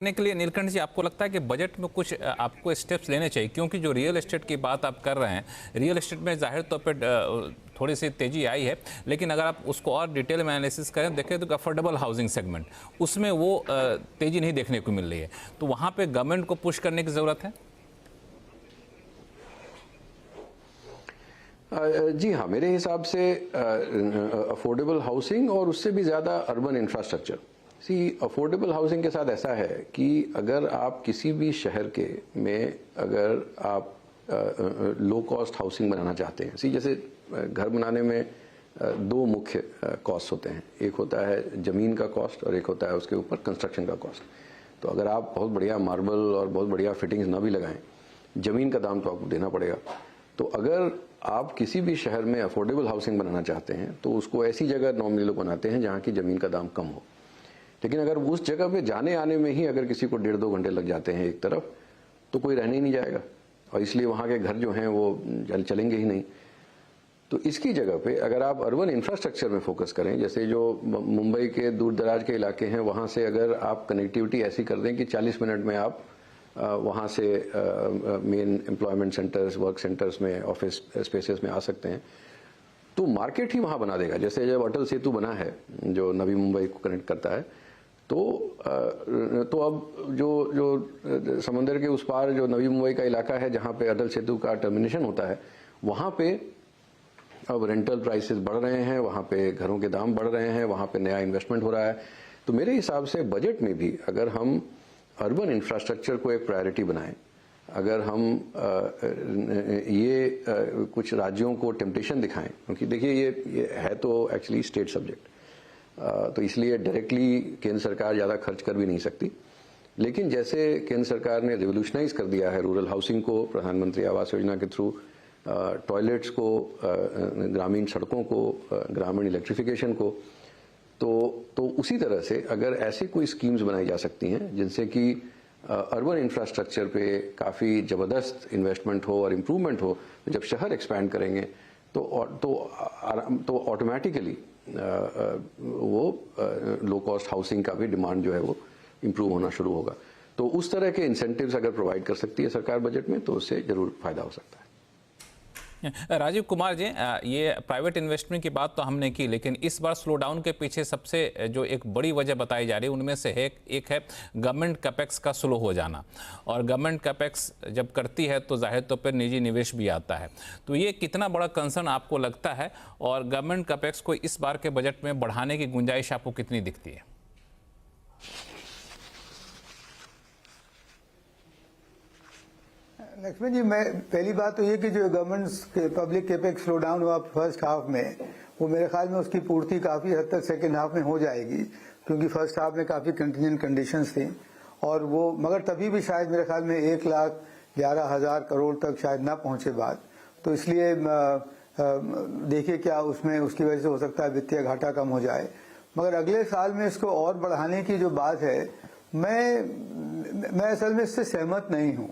करने के लिए नीलकंठ जी आपको लगता है कि बजट में कुछ आपको स्टेप्स लेने चाहिए, क्योंकि जो रियल एस्टेट की बात आप कर रहे हैं, रियल एस्टेट में जाहिर तौर पे थोड़ी सी तेजी आई है, लेकिन अगर आप उसको और डिटेल में एनालिसिस करें देखें तो अफोर्डेबल हाउसिंग सेगमेंट उसमें वो तेजी नहीं देखने को मिल रही है, तो वहाँ पे गवर्नमेंट को पुश करने की ज़रूरत है। जी हाँ, मेरे हिसाब से अफोर्डेबल हाउसिंग और उससे भी ज़्यादा अर्बन इंफ्रास्ट्रक्चर। अफोर्डेबल हाउसिंग के साथ ऐसा है कि अगर आप किसी भी शहर के में अगर आप लो कॉस्ट हाउसिंग बनाना चाहते हैं, जैसे घर बनाने में दो मुख्य कॉस्ट होते हैं, एक होता है ज़मीन का कॉस्ट और एक होता है उसके ऊपर कंस्ट्रक्शन का कॉस्ट। तो अगर आप बहुत बढ़िया मार्बल और बहुत बढ़िया फिटिंग्स ना भी लगाएं, ज़मीन का दाम तो आपको देना पड़ेगा। तो अगर आप किसी भी शहर में अफोर्डेबल हाउसिंग बनाना चाहते हैं तो उसको ऐसी जगह नॉर्मली लोग बनाते हैं जहाँ की ज़मीन का दाम कम हो। लेकिन अगर उस जगह पे जाने आने में ही अगर किसी को 1.5-2 घंटे लग जाते हैं एक तरफ, तो कोई रहने ही नहीं जाएगा और इसलिए वहाँ के घर जो हैं वो चलेंगे ही नहीं। तो इसकी जगह पे अगर आप अर्बन इंफ्रास्ट्रक्चर में फोकस करें, जैसे जो मुंबई के दूर दराज के इलाके हैं वहाँ से अगर आप कनेक्टिविटी ऐसी कर दें कि 40 मिनट में आप वहाँ से main employment centres, work centres में, ऑफिस स्पेसेस में आ सकते हैं, तो मार्केट ही वहाँ बना देगा। जैसे जब अटल सेतु बना है जो नवी मुंबई को कनेक्ट करता है, तो अब जो समंदर के उस पार जो नवी मुंबई का इलाका है जहाँ पे अटल सेतु का टर्मिनेशन होता है, वहाँ पे अब रेंटल प्राइसेस बढ़ रहे हैं, वहाँ पे घरों के दाम बढ़ रहे हैं, वहाँ पे नया इन्वेस्टमेंट हो रहा है। तो मेरे हिसाब से बजट में भी अगर हम अर्बन इंफ्रास्ट्रक्चर को एक प्रायोरिटी बनाएं, अगर हम कुछ राज्यों को टेम्पटेशन दिखाएं, क्योंकि देखिए ये है तो एक्चुअली स्टेट सब्जेक्ट, तो इसलिए डायरेक्टली केंद्र सरकार ज़्यादा खर्च कर भी नहीं सकती। लेकिन जैसे केंद्र सरकार ने रिवोल्यूशनाइज कर दिया है रूरल हाउसिंग को प्रधानमंत्री आवास योजना के थ्रू, टॉयलेट्स को, ग्रामीण सड़कों को, ग्रामीण इलेक्ट्रिफिकेशन को, तो उसी तरह से अगर ऐसे कोई स्कीम्स बनाई जा सकती हैं जिनसे कि अर्बन इंफ्रास्ट्रक्चर पे काफ़ी ज़बरदस्त इन्वेस्टमेंट हो और इम्प्रूवमेंट हो, तो जब शहर एक्सपैंड करेंगे तो ऑटोमेटिकली वो लो कॉस्ट हाउसिंग का भी डिमांड जो है वो इम्प्रूव होना शुरू होगा। तो उस तरह के इंसेंटिव्स अगर प्रोवाइड कर सकती है सरकार बजट में, तो उससे ज़रूर फायदा हो सकता है। राजीव कुमार जी, ये प्राइवेट इन्वेस्टमेंट की बात तो हमने की, लेकिन इस बार स्लो डाउन के पीछे सबसे जो एक बड़ी वजह बताई जा रही है उनमें से एक है गवर्नमेंट कैपेक्स का स्लो हो जाना। और गवर्नमेंट कैपेक्स जब करती है तो जाहिर तौर पर निजी निवेश भी आता है। तो ये कितना बड़ा कंसर्न आपको लगता है, और गवर्नमेंट कैपेक्स को इस बार के बजट में बढ़ाने की गुंजाइश आपको कितनी दिखती है? लक्ष्मण जी, मैं पहली बात तो ये कि जो गवर्नमेंट के पब्लिक कैपेक्स स्लो डाउन हुआ फर्स्ट हाफ में, वो मेरे ख्याल में उसकी पूर्ति काफ़ी हद तक सेकेंड हाफ में हो जाएगी, क्योंकि फर्स्ट हाफ में काफ़ी कंटिजेंट कंडीशंस थी और वो, मगर तभी भी शायद मेरे ख्याल में 1,11,000 करोड़ तक शायद ना पहुंचे बात। तो इसलिए देखिए क्या उसमें उसकी वजह से हो सकता है वित्तीय घाटा कम हो जाए। मगर अगले साल में इसको और बढ़ाने की जो बात है, मैं असल में इससे सहमत नहीं हूँ,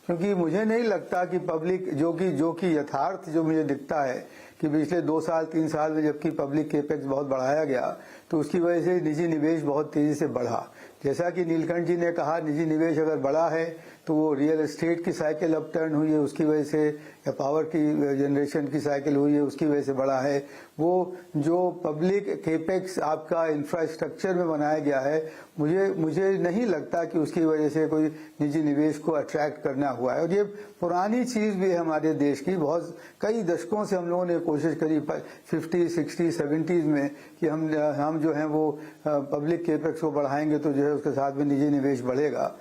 क्योंकि मुझे नहीं लगता कि पब्लिक जो कि यथार्थ जो मुझे दिखता है कि पिछले 2 साल 3 साल में जबकि पब्लिक कैपेक्स बहुत बढ़ाया गया तो उसकी वजह से निजी निवेश बहुत तेजी से बढ़ा। जैसा कि नीलकंठ जी ने कहा, निजी निवेश अगर बढ़ा है तो वो रियल एस्टेट की साइकिल अप टर्न हुई है उसकी वजह से, या पावर की जनरेशन की साइकिल हुई है उसकी वजह से बढ़ा है। वो जो पब्लिक कैपेक्स आपका इंफ्रास्ट्रक्चर में बनाया गया है, मुझे नहीं लगता कि उसकी वजह से कोई निजी निवेश को अट्रैक्ट करना हुआ है। और ये पुरानी चीज भी है हमारे देश की, बहुत कई दशकों से हम लोगों ने कोशिश करी 50, 60, 70s में कि हम जो है वो पब्लिक कैपेक्स को बढ़ाएंगे तो जो है उसके साथ में निजी निवेश बढ़ेगा।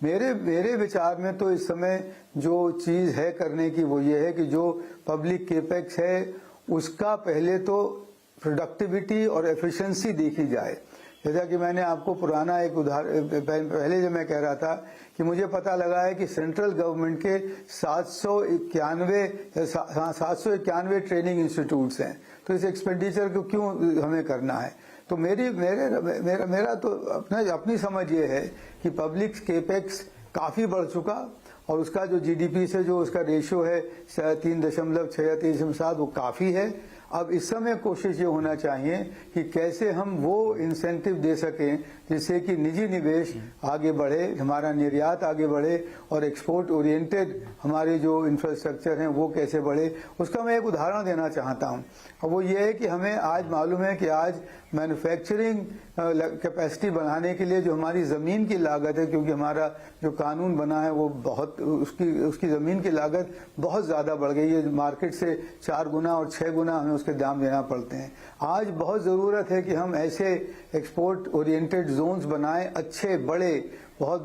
मेरे विचार में तो इस समय जो चीज है करने की वो ये है कि जो पब्लिक कैपेक्स है उसका पहले तो प्रोडक्टिविटी और एफिशिएंसी देखी जाए। जैसा कि मैंने आपको पुराना एक उदाहरण पहले जब मैं कह रहा था कि मुझे पता लगा है कि सेंट्रल गवर्नमेंट के 791 ट्रेनिंग इंस्टीट्यूट्स हैं, तो इस एक्सपेंडिचर को क्यों हमें करना है। तो मेरा तो अपनी समझ ये है कि पब्लिक कैपेक्स काफी बढ़ चुका और उसका जो जीडीपी से जो उसका रेशियो है 3.6 या 3.7 वो काफी है। अब इस समय कोशिश ये होना चाहिए कि कैसे हम वो इंसेंटिव दे सकें जिससे कि निजी निवेश आगे बढ़े, हमारा निर्यात आगे बढ़े और एक्सपोर्ट ओरिएंटेड हमारे जो इंफ्रास्ट्रक्चर हैं वो कैसे बढ़े। उसका मैं एक उदाहरण देना चाहता हूं, और वो ये है कि हमें आज मालूम है कि आज मैन्युफैक्चरिंग कैपेसिटी बढ़ाने के लिए जो हमारी ज़मीन की लागत है, क्योंकि हमारा जो कानून बना है वो बहुत उसकी ज़मीन की लागत बहुत ज़्यादा बढ़ गई है, मार्केट से 4 गुना और 6 गुना हमें उसके दाम देना पड़ते हैं। आज बहुत ज़रूरत है कि हम ऐसे एक्सपोर्ट ओरिएंटेड जोन्स बनाएं, अच्छे बड़े बहुत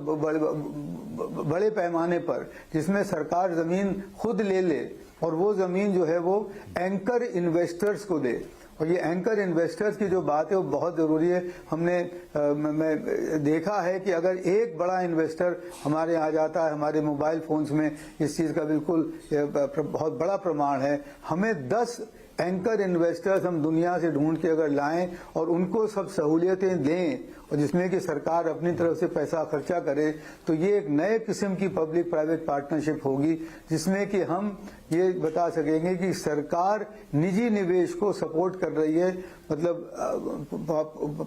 बड़े पैमाने पर, जिसमें सरकार ज़मीन खुद ले ले और वो ज़मीन जो है वो एंकर इन्वेस्टर्स को दे। और ये एंकर इन्वेस्टर्स की जो बात है वो बहुत ज़रूरी है। हमने मैं देखा है कि अगर एक बड़ा इन्वेस्टर हमारे यहाँ जाता है, हमारे मोबाइल फोन्स में इस चीज़ का बिल्कुल बहुत बड़ा प्रमाण है। हमें 10 एंकर इन्वेस्टर्स हम दुनिया से ढूंढ के अगर लाएं और उनको सब सहूलियतें दें और जिसमें कि सरकार अपनी तरफ से पैसा खर्चा करे, तो ये एक नए किस्म की पब्लिक प्राइवेट पार्टनरशिप होगी, जिसमें कि हम ये बता सकेंगे कि सरकार निजी निवेश को सपोर्ट कर रही है, मतलब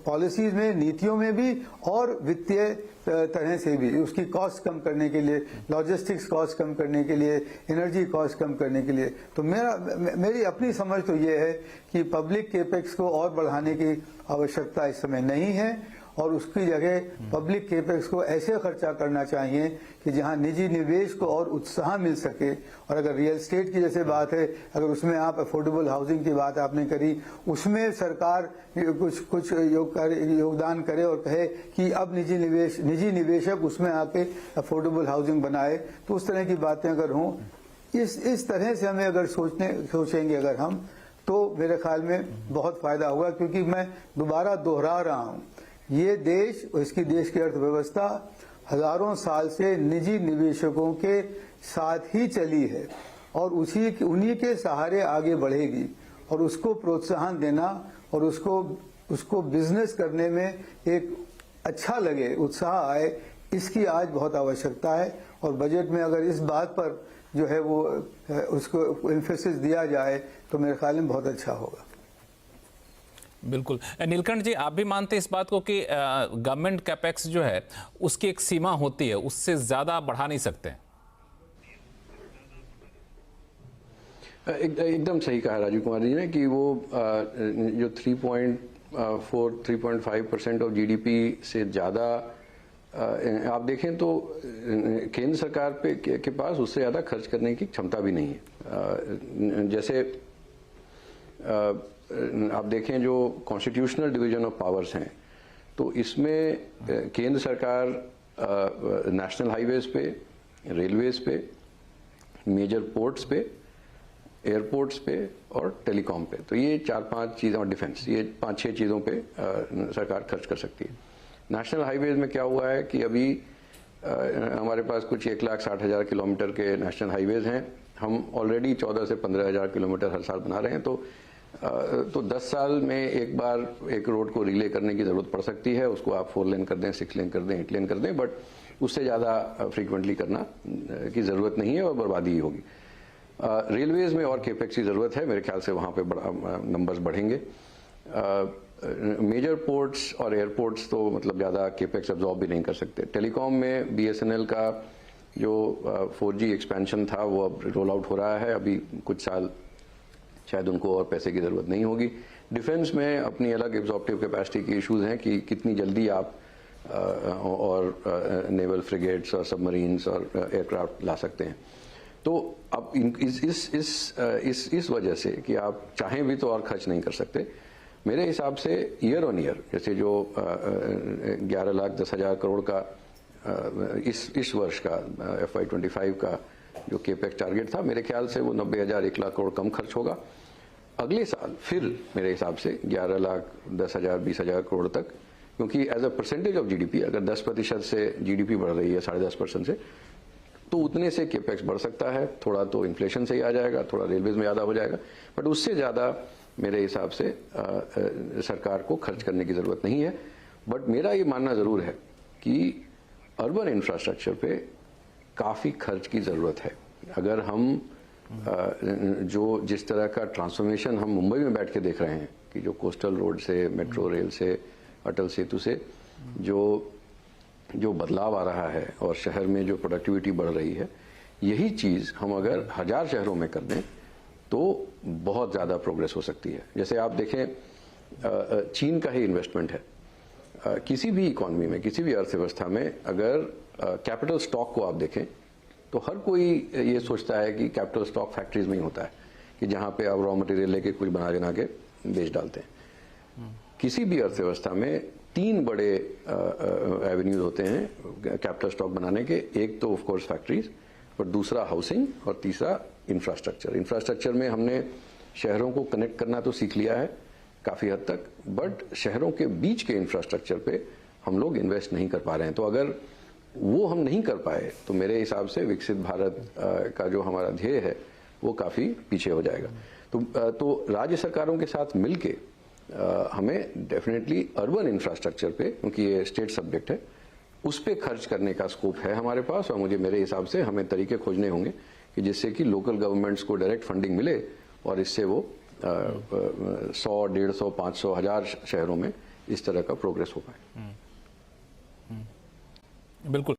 पॉलिसीज में, नीतियों में भी और वित्तीय तरह से भी, उसकी कॉस्ट कम करने के लिए, लॉजिस्टिक्स कॉस्ट कम करने के लिए, एनर्जी कॉस्ट कम करने के लिए। तो मेरी अपनी समझ तो ये है कि पब्लिक केपेक्स को और बढ़ाने की आवश्यकता इस समय नहीं है, और उसकी जगह पब्लिक केपेक्स को ऐसे खर्चा करना चाहिए कि जहां निजी निवेश को और उत्साह मिल सके। और अगर रियल एस्टेट की जैसे बात है, अगर उसमें आप अफोर्डेबल हाउसिंग की बात आपने करी, उसमें सरकार कुछ योगदान करे और कहे कि अब निजी निवेशक उसमें आके अफोर्डेबल हाउसिंग बनाए, तो उस तरह की बातें अगर हों, इस तरह से हमें अगर सोचेंगे अगर हम, तो मेरे ख्याल में बहुत फायदा होगा। क्योंकि मैं दोबारा दोहरा रहा हूं, ये देश और इसकी देश की अर्थव्यवस्था हजारों साल से निजी निवेशकों के साथ ही चली है और उन्हीं के सहारे आगे बढ़ेगी। और उसको प्रोत्साहन देना और उसको बिजनेस करने में एक अच्छा लगे, उत्साह आए, इसकी आज बहुत आवश्यकता है। और बजट में अगर इस बात पर जो है वो उसको एम्फेसिस दिया जाए तो मेरे ख्याल में बहुत अच्छा होगा। बिल्कुल। नीलकंठ जी, आप भी मानते हैं इस बात को कि गवर्नमेंट कैपेक्स जो है उसकी एक सीमा होती है, उससे ज्यादा बढ़ा नहीं सकते? एकदम सही कहा राजीव कुमार जी ने कि वो जो 3.5% ऑफ जीडीपी से ज़्यादा आप देखें तो केंद्र सरकार के पास उससे ज़्यादा खर्च करने की क्षमता भी नहीं है। जैसे आप देखें जो कॉन्स्टिट्यूशनल डिवीजन ऑफ पावर्स हैं, तो इसमें केंद्र सरकार नेशनल हाईवेज पे, रेलवेज पे, मेजर पोर्ट्स पे, एयरपोर्ट्स पे और टेलीकॉम पे, तो ये 4-5 चीज़ें, और डिफेंस, ये 5-6 चीज़ों पे सरकार खर्च कर सकती है। नेशनल हाईवेज में क्या हुआ है कि अभी हमारे पास कुछ 1,60,000 किलोमीटर के नेशनल हाईवेज हैं। हम ऑलरेडी 14 से 15,000 किलोमीटर हर साल बना रहे हैं। तो 10 साल में एक बार एक रोड को रिले करने की ज़रूरत पड़ सकती है। उसको आप 4 लेन कर दें, 6 लेन कर दें, 8 लेन कर दें, बट उससे ज़्यादा फ्रीक्वेंटली करना की ज़रूरत नहीं है और बर्बादी ही होगी। रेलवेज़ में और केपेक्स की ज़रूरत है, मेरे ख्याल से वहाँ पे नंबर्स बढ़ेंगे। मेजर पोर्ट्स और एयरपोर्ट्स तो मतलब ज़्यादा केपेक्स अब्जॉर्ब भी नहीं कर सकते। टेलीकॉम में BSNL का जो 4G एक्सपेंशन था वो अब रोल आउट हो रहा है। अभी कुछ साल शायद उनको और पैसे की ज़रूरत नहीं होगी। डिफेंस में अपनी अलग एब्जॉर्प्टिव कैपेसिटी की इश्यूज़ हैं कि कितनी जल्दी आप और नेवल फ्रिगेट्स और सबमरीन्स और एयरक्राफ्ट ला सकते हैं। तो अब इस वजह से कि आप चाहें भी तो और खर्च नहीं कर सकते। मेरे हिसाब से ईयर ऑन ईयर, जैसे जो 11,10,000 करोड़ का इस वर्ष का FY25 का जो केपेक्स टारगेट था, मेरे ख्याल से वो 90,000-1 लाख करोड़ कम खर्च होगा। अगले साल फिर मेरे हिसाब से 11,10,000 20,000 करोड़ तक, क्योंकि as a percentage of GDP अगर 10% से जीडीपी बढ़ रही है 10.5% से, तो उतने से केपेक्स बढ़ सकता है। थोड़ा तो इन्फ्लेशन से ही आ जाएगा, थोड़ा रेलवेज में ज़्यादा हो जाएगा, बट उससे ज़्यादा मेरे हिसाब से सरकार को खर्च करने की ज़रूरत नहीं है। बट मेरा ये मानना ज़रूर है कि अर्बन इंफ्रास्ट्रक्चर पे काफ़ी खर्च की ज़रूरत है। अगर हम जो जिस तरह का ट्रांसफॉर्मेशन हम मुंबई में बैठ के देख रहे हैं कि जो कोस्टल रोड से, मेट्रो रेल से, अटल सेतु से जो बदलाव आ रहा है और शहर में जो प्रोडक्टिविटी बढ़ रही है, यही चीज़ हम अगर 1000 शहरों में कर दें तो बहुत ज़्यादा प्रोग्रेस हो सकती है। जैसे आप देखें, चीन का ही इन्वेस्टमेंट है। किसी भी इकॉनमी में, किसी भी अर्थव्यवस्था में अगर कैपिटल स्टॉक को आप देखें तो हर कोई ये सोचता है कि कैपिटल स्टॉक फैक्ट्रीज में ही होता है कि जहां पे आप रॉ मटेरियल लेके कुछ बना के बेच डालते हैं। किसी भी अर्थव्यवस्था में 3 बड़े एवेन्यूज होते हैं कैपिटल स्टॉक बनाने के। एक तो ऑफ कोर्स फैक्ट्रीज, और दूसरा हाउसिंग, और तीसरा इंफ्रास्ट्रक्चर। इंफ्रास्ट्रक्चर में हमने शहरों को कनेक्ट करना तो सीख लिया है काफ़ी हद तक, बट शहरों के बीच के इंफ्रास्ट्रक्चर पे हम लोग इन्वेस्ट नहीं कर पा रहे हैं। तो अगर वो हम नहीं कर पाए तो मेरे हिसाब से विकसित भारत का जो हमारा ध्येय है वो काफ़ी पीछे हो जाएगा। तो राज्य सरकारों के साथ मिलके हमें डेफिनेटली अर्बन इंफ्रास्ट्रक्चर पे, क्योंकि ये स्टेट सब्जेक्ट है, उस पे खर्च करने का स्कोप है हमारे पास। और मेरे हिसाब से हमें तरीके खोजने होंगे कि जिससे कि लोकल गवर्नमेंट्स को डायरेक्ट फंडिंग मिले और इससे वो 100, 150, 500, 1000 शहरों में इस तरह का प्रोग्रेस हो पाए। बिल्कुल।